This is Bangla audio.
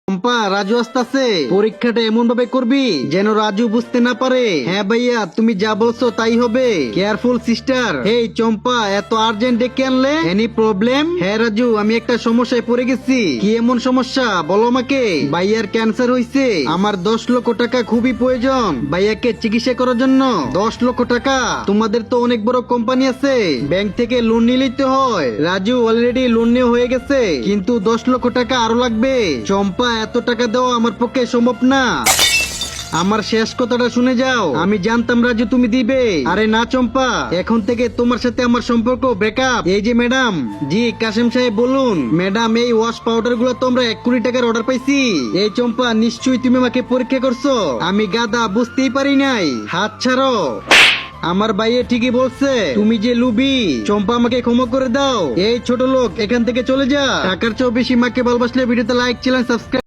চম্পা, রাজু আসতেছে, পরীক্ষাটা এমন ভাবে করবি যেন রাজু বুঝতে না পারে। হ্যাঁ ভাইয়া, তুমি যা বলছো তাই হবে। Careful sister. হেই চম্পা, এত আর্জেন্ট ডেকে আনলে? Any problem? হ্যাঁ রাজু, আমি একটা সমস্যায় পড়ে গেছি। কি এমন সমস্যা বলো আমাকে? ভাইয়ার ক্যান্সার হইছে, আমার 10 লক্ষ টাকা খুবই প্রয়োজন ভাইয়াকে চিকিৎসা করার জন্য। 10 লক্ষ টাকা? তোমাদের তো অনেক বড় কোম্পানি আছে, ব্যাংক থেকে লোন নিলেই তো হয়। রাজু অলরেডি লোন নেওয়া হয়ে গেছে, কিন্তু 10 লক্ষ টাকা আরো লাগবে। চম্পা, এত টাকা দেওয়া আমার পক্ষে সম্ভব না। আমার শেষ কথাটা শুনে যাও, আমি জানতাম রাজু তুমি দিবে। আরে না চম্পা, এখন থেকে তোমার সাথে আমার সম্পর্ক ব্রেকআপ। এই যে ম্যাডাম। জি কাসেম সাহেব বলুন। ম্যাডাম, এই ওয়াশ পাউডার গুলো তো আমরা 1 কোটি টাকার অর্ডার পাইছি। এই চম্পা, নিশ্চয়ই তুমি আমাকে পরীক্ষা করছো। আমি গাদা, বুঝতেই পারি নাই। হাত ছাড়ো। আমার ভাইয়ে ঠিকই বলছে, তুমি যে লুবি। চম্পা, আমাকে ক্ষমা করে দাও। এই ছোট লোক, এখান থেকে চলে যা। টাকার চেয়েও বেশি মাকে ভালোবাসলে ভিডিওতে লাইক, চ্যানেল সাবস্ক্রাইব